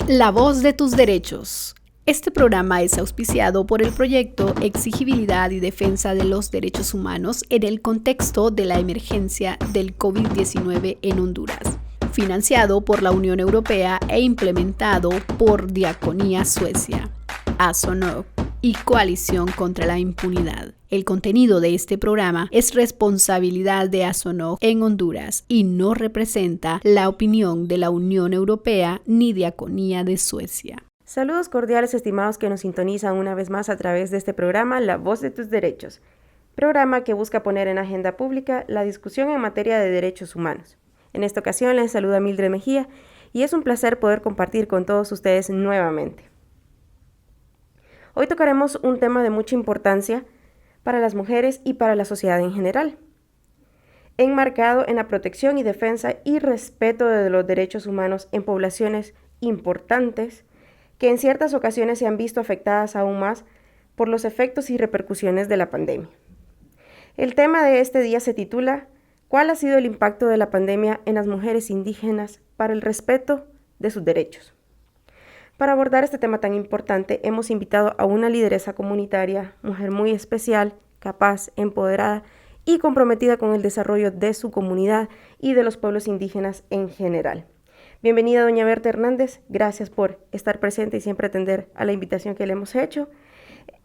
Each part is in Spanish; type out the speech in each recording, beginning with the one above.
La voz de tus derechos. Este programa es auspiciado por el proyecto Exigibilidad y Defensa de los Derechos Humanos en el contexto de la emergencia del COVID-19 en Honduras, financiado por la Unión Europea e implementado por Diaconía Suecia, ASONOG y Coalición contra la Impunidad. El contenido de este programa es responsabilidad de ASONOG en Honduras y no representa la opinión de la Unión Europea ni Diaconía de Suecia. Saludos cordiales, estimados que nos sintonizan una vez más a través de este programa La Voz de tus Derechos, programa que busca poner en agenda pública la discusión en materia de derechos humanos. En esta ocasión les saluda Mildred Mejía y es un placer poder compartir con todos ustedes nuevamente. Hoy tocaremos un tema de mucha importancia para las mujeres y para la sociedad en general, enmarcado en la protección y defensa y respeto de los derechos humanos en poblaciones importantes que en ciertas ocasiones se han visto afectadas aún más por los efectos y repercusiones de la pandemia. El tema de este día se titula ¿Cuál ha sido el impacto de la pandemia en las mujeres indígenas para el respeto de sus derechos? Para abordar este tema tan importante, hemos invitado a una lideresa comunitaria, mujer muy especial, capaz, empoderada y comprometida con el desarrollo de su comunidad y de los pueblos indígenas en general. Bienvenida, doña Berta Hernández. Gracias por estar presente y siempre atender a la invitación que le hemos hecho.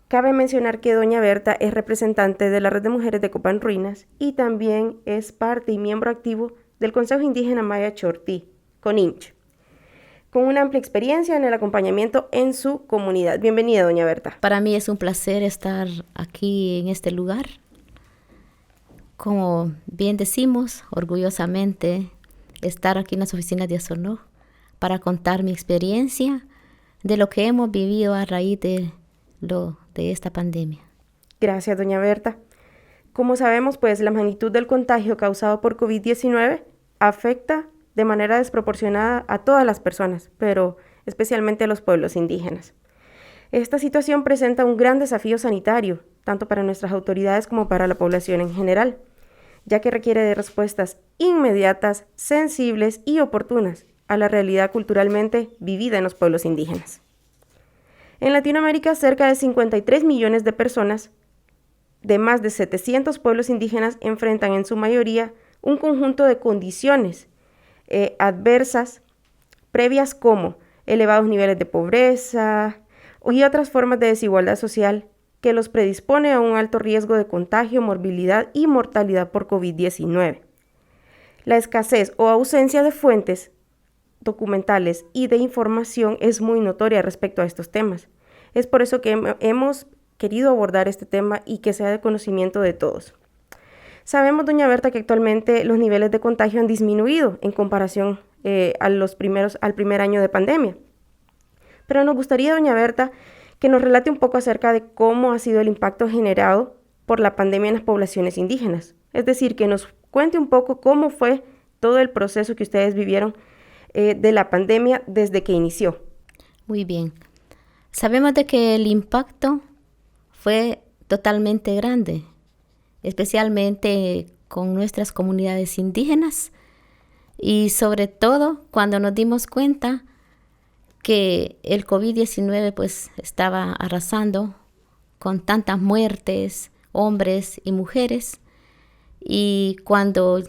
Cabe mencionar que doña Berta es representante de la Red de Mujeres de Copán Ruinas y también es parte y miembro activo del Consejo Indígena Maya Chortí, CONINCH, con una amplia experiencia en el acompañamiento en su comunidad. Bienvenida, doña Berta. Para mí es un placer estar aquí en este lugar. Como bien decimos, orgullosamente, estar aquí en las oficinas de ASONOG para contar mi experiencia de lo que hemos vivido a raíz de esta pandemia. Gracias, doña Berta. Como sabemos, pues la magnitud del contagio causado por COVID-19 afecta de manera desproporcionada a todas las personas, pero especialmente a los pueblos indígenas. Esta situación presenta un gran desafío sanitario, tanto para nuestras autoridades como para la población en general, ya que requiere de respuestas inmediatas, sensibles y oportunas a la realidad culturalmente vivida en los pueblos indígenas. En Latinoamérica, cerca de 53 millones de personas de más de 700 pueblos indígenas enfrentan en su mayoría un conjunto de condiciones adversas previas como elevados niveles de pobreza y otras formas de desigualdad social que los predispone a un alto riesgo de contagio, morbilidad y mortalidad por COVID-19. La escasez o ausencia de fuentes documentales y de información es muy notoria respecto a estos temas. Es por eso que hemos querido abordar este tema y que sea de conocimiento de todos. Sabemos, doña Berta, que actualmente los niveles de contagio han disminuido en comparación al primer año de pandemia. Pero nos gustaría, doña Berta, que nos relate un poco acerca de cómo ha sido el impacto generado por la pandemia en las poblaciones indígenas. Es decir, que nos cuente un poco cómo fue todo el proceso que ustedes vivieron de la pandemia desde que inició. Muy bien. Sabemos de que el impacto fue totalmente grande, especialmente con nuestras comunidades indígenas y sobre todo cuando nos dimos cuenta que el COVID-19 pues estaba arrasando con tantas muertes, hombres y mujeres, y cuando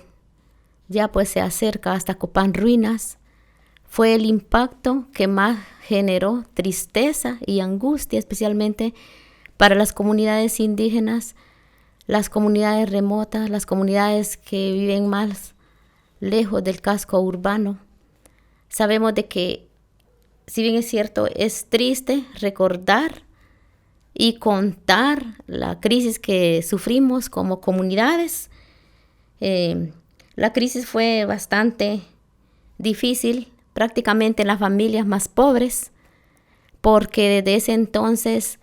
ya pues se acerca hasta Copán Ruinas, fue el impacto que más generó tristeza y angustia, especialmente para las comunidades indígenas, las comunidades remotas, las comunidades que viven más lejos del casco urbano. Sabemos de que, si bien es cierto, es triste recordar y contar la crisis que sufrimos como comunidades. La crisis fue bastante difícil, prácticamente en las familias más pobres, porque desde ese entonces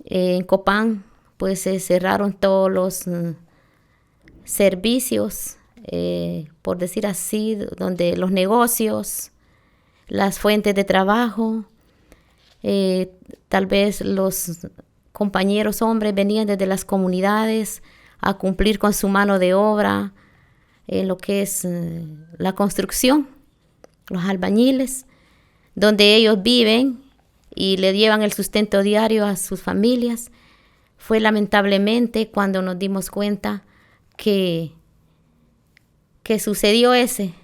en Copán pues se cerraron todos los servicios, por decir así, donde los negocios, las fuentes de trabajo, tal vez los compañeros hombres venían desde las comunidades a cumplir con su mano de obra en lo que es la construcción, los albañiles. donde ellos viven y le llevan el sustento diario a sus familias. Fue lamentablemente cuando nos dimos cuenta que sucedió ese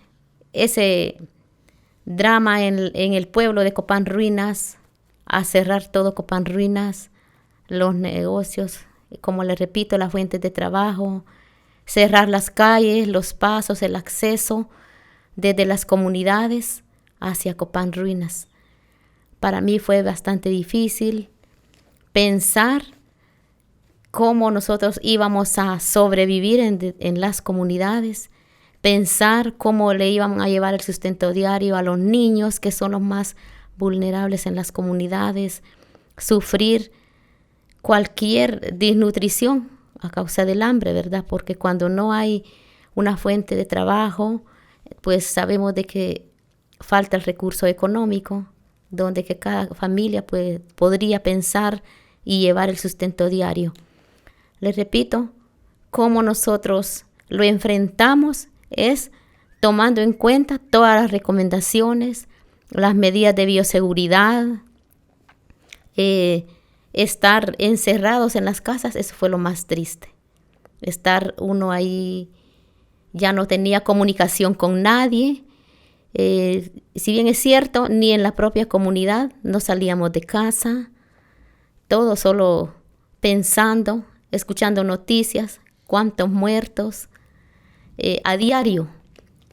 drama en el pueblo de Copán Ruinas, a cerrar todo Copán Ruinas, los negocios, como les repito, las fuentes de trabajo, cerrar las calles, los pasos, el acceso desde las comunidades hacia Copán Ruinas. Para mí fue bastante difícil pensar cómo nosotros íbamos a sobrevivir en las comunidades, pensar cómo le iban a llevar el sustento diario a los niños, que son los más vulnerables en las comunidades, sufrir cualquier desnutrición a causa del hambre, ¿verdad? Porque cuando no hay una fuente de trabajo, pues sabemos de que falta el recurso económico, donde que cada familia pues, podría pensar y llevar el sustento diario. Les repito, cómo nosotros lo enfrentamos es tomando en cuenta todas las recomendaciones, las medidas de bioseguridad, estar encerrados en las casas, eso fue lo más triste. Estar uno ahí, ya no tenía comunicación con nadie. Si bien es cierto, ni en la propia comunidad no salíamos de casa, todo solo pensando, escuchando noticias, cuántos muertos a diario,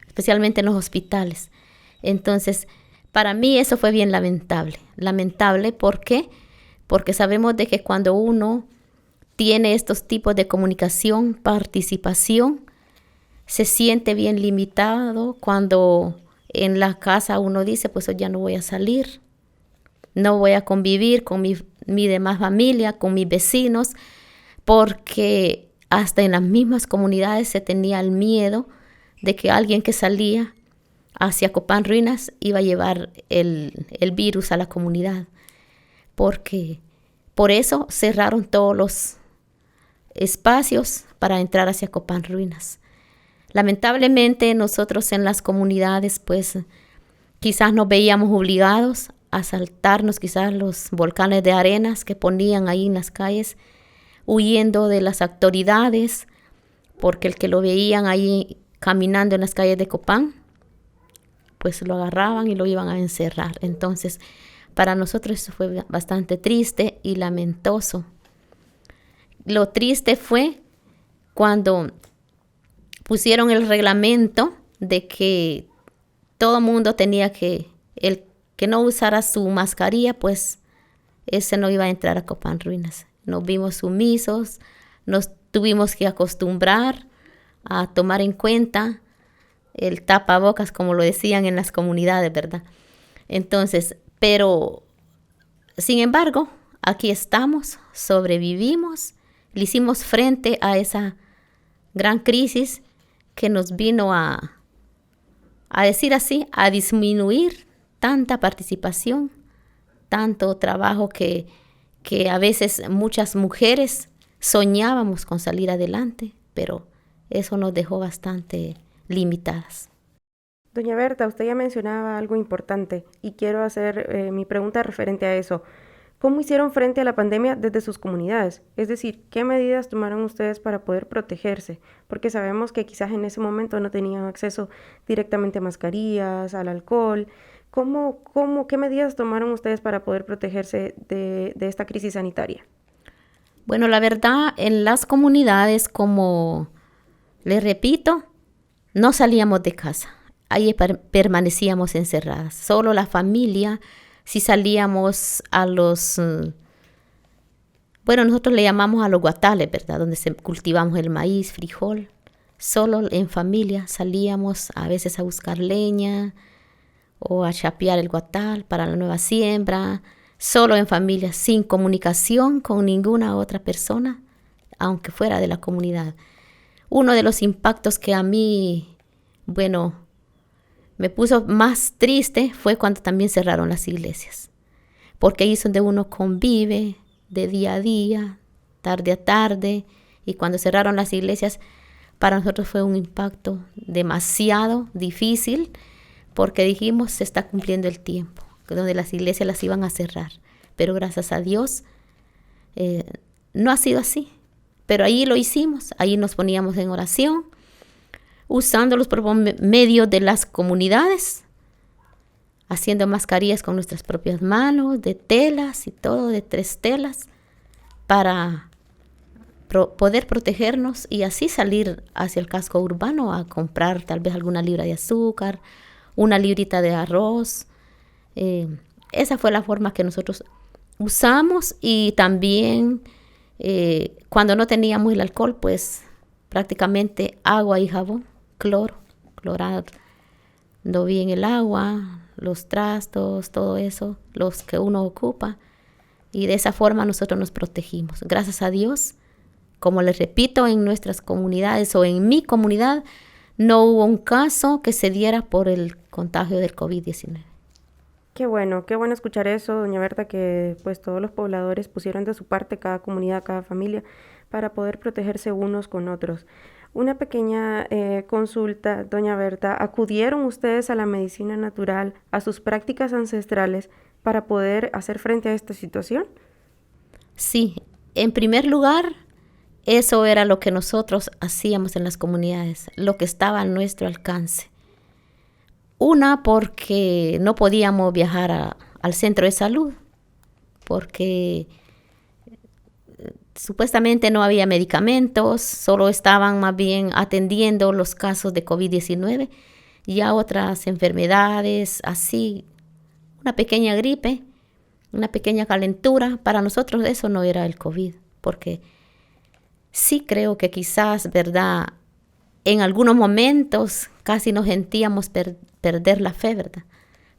especialmente en los hospitales. Entonces, para mí eso fue bien lamentable. Lamentable, ¿por qué? Porque sabemos de que cuando uno tiene estos tipos de comunicación, participación, se siente bien limitado cuando en la casa uno dice, pues hoy ya no voy a salir, no voy a convivir con mi demás familia, con mis vecinos, porque hasta en las mismas comunidades se tenía el miedo de que alguien que salía hacia Copán Ruinas iba a llevar el virus a la comunidad. Porque por eso cerraron todos los espacios para entrar hacia Copán Ruinas. Lamentablemente nosotros en las comunidades pues quizás nos veíamos obligados a saltarnos quizás los volcanes de arenas que ponían ahí en las calles, huyendo de las autoridades, porque el que lo veían ahí caminando en las calles de Copán, pues lo agarraban y lo iban a encerrar. Entonces, para nosotros eso fue bastante triste y lamentoso. Lo triste fue cuando pusieron el reglamento de que todo mundo tenía que, el que no usara su mascarilla, pues ese no iba a entrar a Copán Ruinas. Nos vimos sumisos, nos tuvimos que acostumbrar a tomar en cuenta el tapabocas, como lo decían en las comunidades, ¿verdad? Entonces, pero, sin embargo, aquí estamos, sobrevivimos, le hicimos frente a esa gran crisis que nos vino a decir así, a disminuir tanta participación, tanto trabajo que a veces muchas mujeres soñábamos con salir adelante, pero eso nos dejó bastante limitadas. Doña Berta, usted ya mencionaba algo importante y quiero hacer mi pregunta referente a eso. ¿Cómo hicieron frente a la pandemia desde sus comunidades? Es decir, ¿qué medidas tomaron ustedes para poder protegerse? Porque sabemos que quizás en ese momento no tenían acceso directamente a mascarillas, al alcohol. ¿Qué medidas tomaron ustedes para poder protegerse de esta crisis sanitaria? Bueno, la verdad, en las comunidades, como les repito, no salíamos de casa. Ahí permanecíamos encerradas. Solo la familia, si salíamos a los, nosotros le llamamos a los guatales, ¿verdad? Donde cultivamos el maíz, frijol. Solo en familia salíamos a veces a buscar leña o a chapear el guatal para la nueva siembra. Solo en familia, sin comunicación con ninguna otra persona, aunque fuera de la comunidad. Uno de los impactos que a mí, me puso más triste fue cuando también cerraron las iglesias. Porque ahí es donde uno convive de día a día, tarde a tarde. Y cuando cerraron las iglesias, para nosotros fue un impacto demasiado difícil porque dijimos, se está cumpliendo el tiempo. donde las iglesias las iban a cerrar. Pero gracias a Dios no ha sido así. Pero ahí lo hicimos, ahí nos poníamos en oración, usando los propios medios de las comunidades, haciendo mascarillas con nuestras propias manos, de telas y todo, de 3 telas, para poder protegernos y así salir hacia el casco urbano a comprar tal vez alguna libra de azúcar, una librita de arroz. Esa fue la forma que nosotros usamos, y también cuando no teníamos el alcohol, pues prácticamente agua y jabón, clorando bien el agua, los trastos, todo eso, los que uno ocupa. Y de esa forma nosotros nos protegimos. Gracias a Dios, como les repito, en nuestras comunidades o en mi comunidad, no hubo un caso que se diera por el contagio del COVID-19. Qué bueno escuchar eso, doña Berta, que pues todos los pobladores pusieron de su parte, cada comunidad, cada familia, para poder protegerse unos con otros. Una pequeña consulta, doña Berta, ¿acudieron ustedes a la medicina natural, a sus prácticas ancestrales, para poder hacer frente a esta situación? Sí, en primer lugar, eso era lo que nosotros hacíamos en las comunidades, lo que estaba a nuestro alcance. Una, porque no podíamos viajar al centro de salud, porque supuestamente no había medicamentos, solo estaban más bien atendiendo los casos de COVID-19 y a otras enfermedades, así, una pequeña gripe, una pequeña calentura. Para nosotros eso no era el COVID, porque sí creo que quizás, ¿verdad?, en algunos momentos casi nos sentíamos perder la fe, ¿verdad?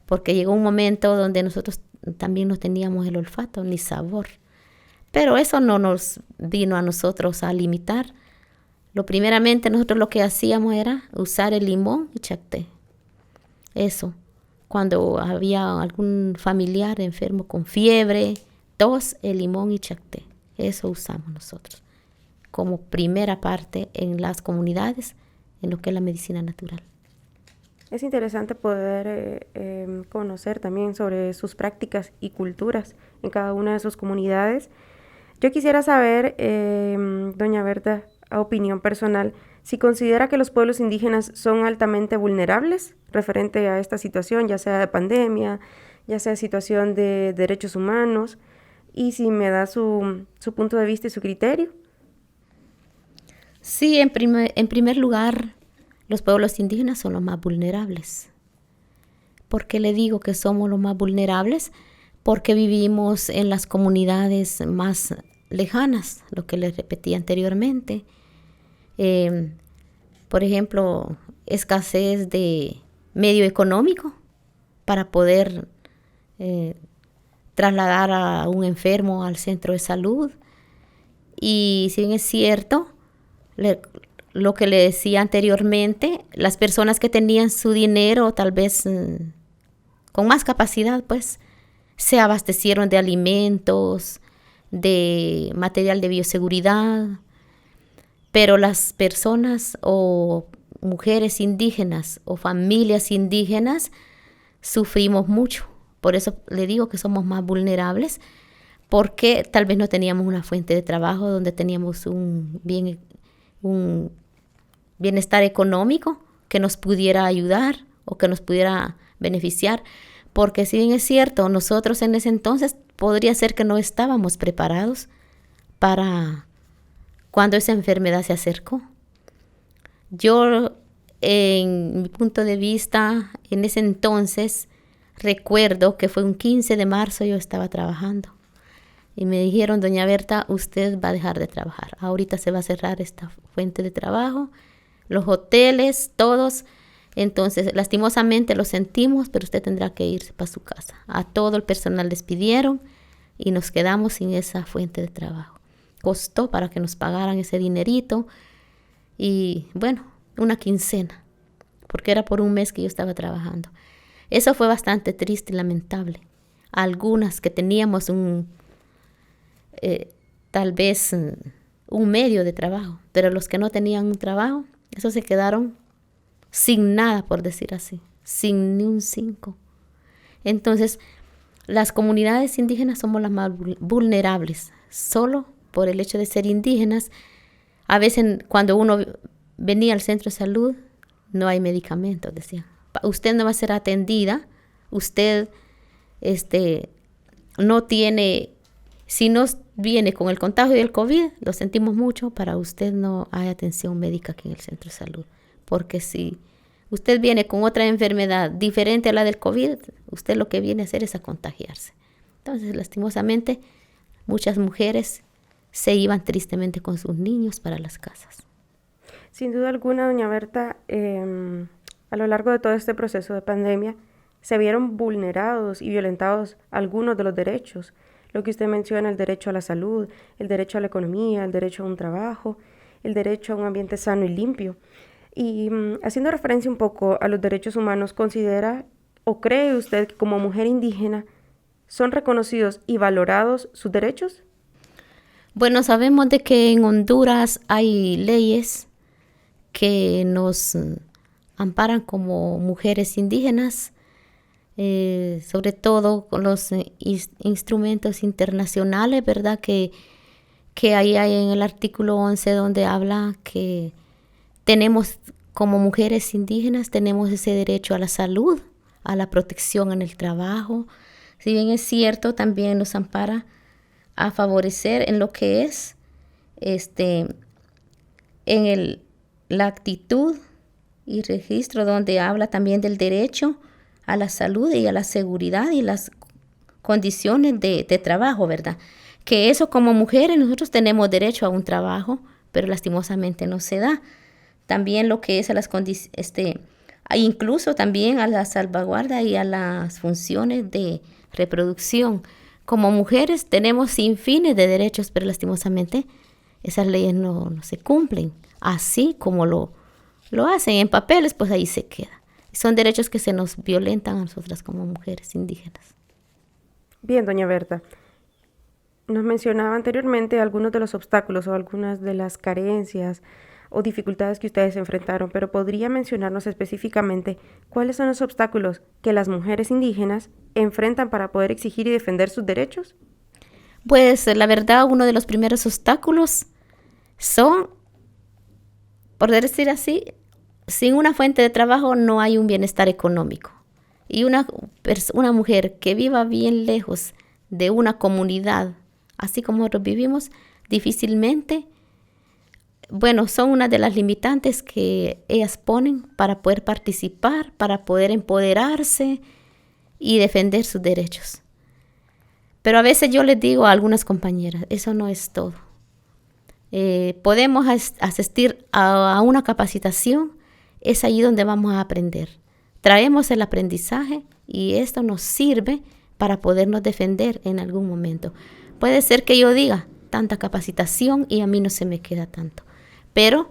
Porque llegó un momento donde nosotros también no teníamos el olfato ni sabor. Pero eso no nos vino a nosotros a limitar. Primeramente nosotros lo que hacíamos era usar el limón y chacté. Eso, cuando había algún familiar enfermo con fiebre, tos, el limón y chacté. Eso usamos nosotros como primera parte en las comunidades, en lo que es la medicina natural. Es interesante poder conocer también sobre sus prácticas y culturas en cada una de sus comunidades. Yo quisiera saber, doña Berta, a opinión personal, si considera que los pueblos indígenas son altamente vulnerables referente a esta situación, ya sea de pandemia, ya sea situación de derechos humanos, y si me da su punto de vista y su criterio. Sí, en primer lugar, los pueblos indígenas son los más vulnerables. ¿Por qué le digo que somos los más vulnerables? Porque vivimos en las comunidades más lejanas, lo que les repetí anteriormente. Por ejemplo, escasez de medio económico para poder trasladar a un enfermo al centro de salud. Y si bien es cierto, lo que le decía anteriormente, las personas que tenían su dinero tal vez con más capacidad, pues se abastecieron de alimentos, de material de bioseguridad, pero las personas o mujeres indígenas o familias indígenas sufrimos mucho. Por eso le digo que somos más vulnerables, porque tal vez no teníamos una fuente de trabajo donde teníamos un bienestar económico que nos pudiera ayudar o que nos pudiera beneficiar. Porque si bien es cierto, nosotros en ese entonces podría ser que no estábamos preparados para cuando esa enfermedad se acercó. Yo, en mi punto de vista, en ese entonces, recuerdo que fue un 15 de marzo, yo estaba trabajando. Y me dijeron, doña Berta, usted va a dejar de trabajar. Ahorita se va a cerrar esta fuente de trabajo, los hoteles, todos. Entonces, lastimosamente lo sentimos, pero usted tendrá que irse para su casa. A todo el personal despidieron y nos quedamos sin esa fuente de trabajo. Costó para que nos pagaran ese dinerito y, bueno, una quincena, porque era por un mes que yo estaba trabajando. Eso fue bastante triste y lamentable. Algunas que teníamos tal vez un medio de trabajo, pero los que no tenían un trabajo, esos se quedaron sin nada, por decir así, sin ni un 5. Entonces, las comunidades indígenas somos las más vulnerables, solo por el hecho de ser indígenas. A veces cuando uno venía al centro de salud, no hay medicamentos, decían. Usted no va a ser atendida, usted no tiene, si no viene con el contagio del COVID, lo sentimos mucho, para usted no hay atención médica aquí en el centro de salud. Porque si usted viene con otra enfermedad diferente a la del COVID, usted lo que viene a hacer es a contagiarse. Entonces, lastimosamente, muchas mujeres se iban tristemente con sus niños para las casas. Sin duda alguna, doña Berta, a lo largo de todo este proceso de pandemia, se vieron vulnerados y violentados algunos de los derechos. Lo que usted menciona, el derecho a la salud, el derecho a la economía, el derecho a un trabajo, el derecho a un ambiente sano y limpio. Y haciendo referencia un poco a los derechos humanos, ¿considera o cree usted que como mujer indígena son reconocidos y valorados sus derechos? Bueno, sabemos de que en Honduras hay leyes que nos amparan como mujeres indígenas, sobre todo con los instrumentos internacionales, ¿verdad? Que ahí hay en el artículo 11 donde habla que tenemos como mujeres indígenas, tenemos ese derecho a la salud, a la protección en el trabajo. Si bien es cierto, también nos ampara a favorecer en lo que es la actitud y registro, donde habla también del derecho a la salud y a la seguridad y las condiciones de trabajo, ¿verdad? Que eso como mujeres nosotros tenemos derecho a un trabajo, pero lastimosamente no se da. También lo que es a las condiciones, incluso también a la salvaguarda y a las funciones de reproducción. Como mujeres tenemos sin fines de derechos, pero lastimosamente esas leyes no se cumplen. Así como lo hacen en papeles, pues ahí se queda. Son derechos que se nos violentan a nosotras como mujeres indígenas. Bien, doña Berta. Nos mencionaba anteriormente algunos de los obstáculos o algunas de las carencias o dificultades que ustedes enfrentaron, pero ¿podría mencionarnos específicamente cuáles son los obstáculos que las mujeres indígenas enfrentan para poder exigir y defender sus derechos? Pues la verdad, uno de los primeros obstáculos son, por decir así, sin una fuente de trabajo no hay un bienestar económico. Y una mujer que viva bien lejos de una comunidad, así como nosotros vivimos, difícilmente, son una de las limitantes que ellas ponen para poder participar, para poder empoderarse y defender sus derechos. Pero a veces yo les digo a algunas compañeras, eso no es todo. Podemos asistir a una capacitación, es allí donde vamos a aprender. Traemos el aprendizaje y esto nos sirve para podernos defender en algún momento. Puede ser que yo diga tanta capacitación y a mí no se me queda tanto. Pero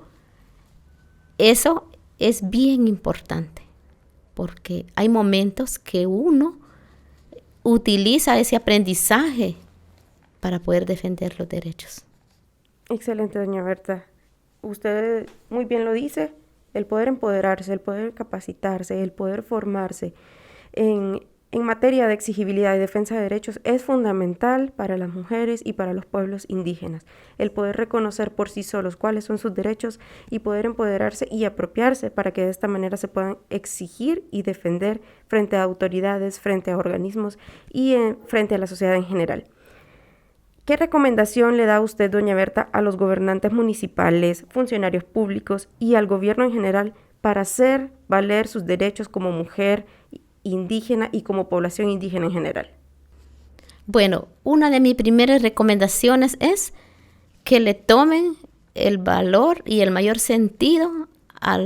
eso es bien importante porque hay momentos que uno utiliza ese aprendizaje para poder defender los derechos. Excelente, doña Berta. Usted muy bien lo dice, el poder empoderarse, el poder capacitarse, el poder formarse en materia de exigibilidad y defensa de derechos es fundamental para las mujeres y para los pueblos indígenas. El poder reconocer por sí solos cuáles son sus derechos y poder empoderarse y apropiarse para que de esta manera se puedan exigir y defender frente a autoridades, frente a organismos y frente a la sociedad en general. ¿Qué recomendación le da usted, doña Berta, a los gobernantes municipales, funcionarios públicos y al gobierno en general para hacer valer sus derechos como mujer indígena y como población indígena en general? Bueno, una de mis primeras recomendaciones es que le tomen el valor y el mayor sentido a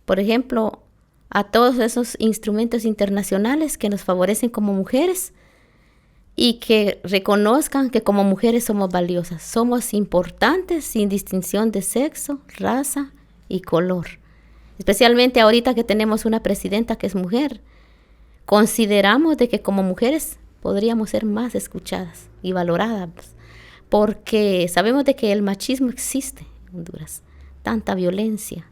por ejemplo, a todos esos instrumentos internacionales que nos favorecen como mujeres y que reconozcan que como mujeres somos valiosas, somos importantes sin distinción de sexo, raza y color. Especialmente ahorita que tenemos una presidenta que es mujer, consideramos de que como mujeres podríamos ser más escuchadas y valoradas, porque sabemos de que el machismo existe en Honduras, tanta violencia,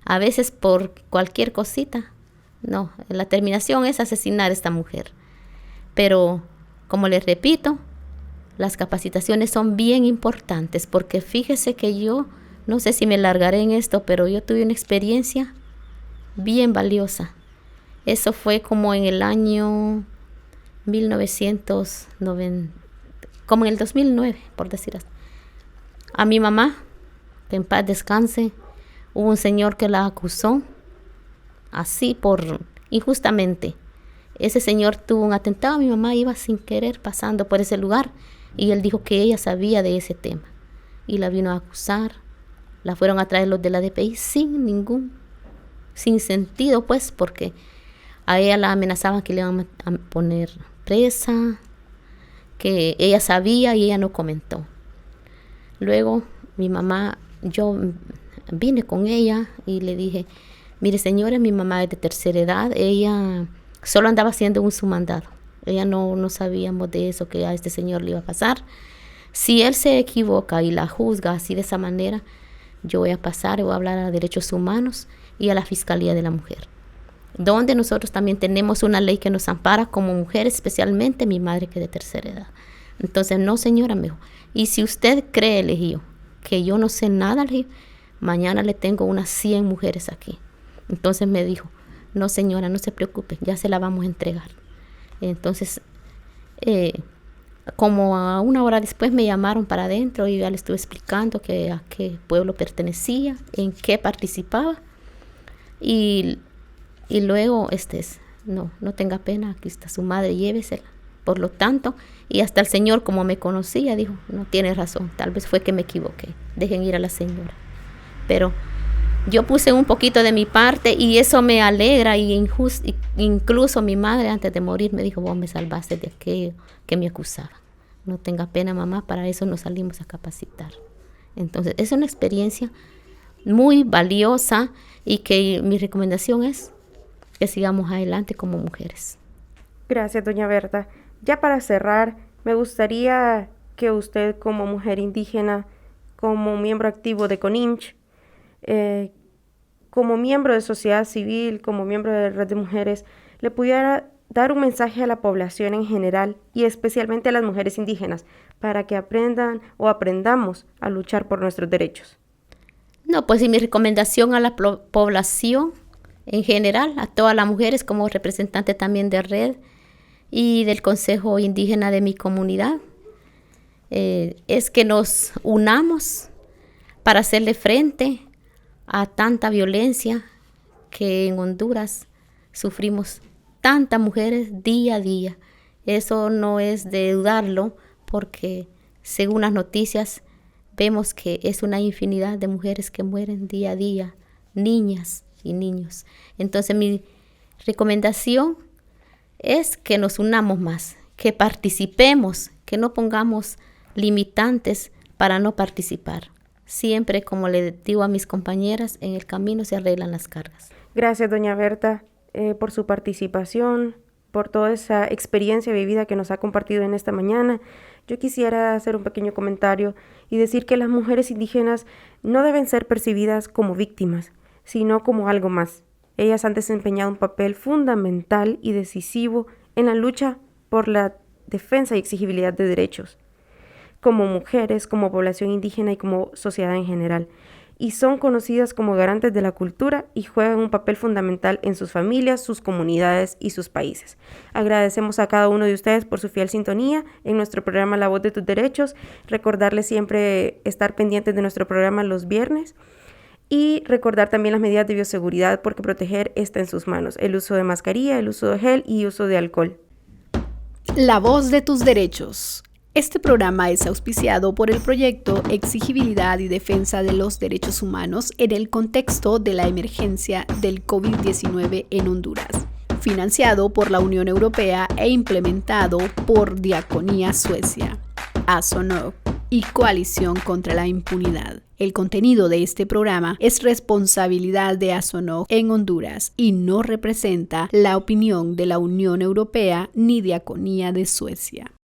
a veces por cualquier cosita, no, la terminación es asesinar a esta mujer. Pero, como les repito, las capacitaciones son bien importantes porque fíjese que yo, no sé si me largaré en esto, pero yo tuve una experiencia bien valiosa. Eso fue como en el año 1990, como en el 2009, por decir así. A mi mamá, que en paz descanse, hubo un señor que la acusó así injustamente. Ese señor tuvo un atentado, mi mamá iba sin querer pasando por ese lugar y él dijo que ella sabía de ese tema y la vino a acusar. La fueron a traer los de la DPI sin sentido, pues, porque a ella la amenazaban que le iban a poner presa, que ella sabía y ella no comentó. Luego mi mamá, yo vine con ella y le dije, mire señora, mi mamá es de tercera edad, ella solo andaba haciendo un sumandado. Ella no sabíamos de eso, que a este señor le iba a pasar. Si él se equivoca y la juzga así de esa manera, yo voy a pasar y voy a hablar a Derechos Humanos y a la Fiscalía de la Mujer, donde nosotros también tenemos una ley que nos ampara como mujeres, especialmente mi madre que es de tercera edad. Entonces, no señora, me dijo, y si usted cree, le dije yo, que yo no sé nada, le dije, mañana le tengo unas 100 mujeres aquí. Entonces me dijo, no señora, no se preocupe, ya se la vamos a entregar. Entonces, como a una hora después me llamaron para adentro y ya le estuve explicando a qué pueblo pertenecía, en qué participaba. Y luego, no tenga pena, aquí está su madre, llévesela. Por lo tanto, y hasta el señor, como me conocía, dijo, no tiene razón, tal vez fue que me equivoqué, dejen ir a la señora. Pero yo puse un poquito de mi parte y eso me alegra y incluso mi madre antes de morir me dijo, vos me salvaste de aquello que me acusaba. No tenga pena, mamá, para eso nos salimos a capacitar. Entonces, es una experiencia muy valiosa y que mi recomendación es que sigamos adelante como mujeres. Gracias, doña Berta. Ya para cerrar, me gustaría que usted como mujer indígena, como miembro activo de CONINCH, como miembro de sociedad civil, como miembro de Red de Mujeres, le pudiera dar un mensaje a la población en general y especialmente a las mujeres indígenas para que aprendamos a luchar por nuestros derechos. No, pues y mi recomendación a la población en general, a todas las mujeres como representante también de Red y del Consejo Indígena de mi comunidad, es que nos unamos para hacerle frente a tanta violencia que en Honduras sufrimos tantas mujeres día a día. Eso no es de dudarlo porque según las noticias vemos que es una infinidad de mujeres que mueren día a día, niñas y niños. Entonces mi recomendación es que nos unamos más, que participemos, que no pongamos limitantes para no participar. Siempre, como le digo a mis compañeras, en el camino se arreglan las cargas. Gracias, doña Berta, por su participación, por toda esa experiencia vivida que nos ha compartido en esta mañana. Yo quisiera hacer un pequeño comentario y decir que las mujeres indígenas no deben ser percibidas como víctimas, sino como algo más. Ellas han desempeñado un papel fundamental y decisivo en la lucha por la defensa y exigibilidad de derechos, como mujeres, como población indígena y como sociedad en general. Y son conocidas como garantes de la cultura y juegan un papel fundamental en sus familias, sus comunidades y sus países. Agradecemos a cada uno de ustedes por su fiel sintonía en nuestro programa La Voz de tus Derechos. Recordarles siempre estar pendientes de nuestro programa los viernes y recordar también las medidas de bioseguridad porque proteger está en sus manos. El uso de mascarilla, el uso de gel y uso de alcohol. La Voz de tus Derechos. Este programa es auspiciado por el proyecto Exigibilidad y Defensa de los Derechos Humanos en el contexto de la emergencia del COVID-19 en Honduras, financiado por la Unión Europea e implementado por Diaconía Suecia, ASONOG y Coalición contra la Impunidad. El contenido de este programa es responsabilidad de ASONOG en Honduras y no representa la opinión de la Unión Europea ni Diaconía de Suecia.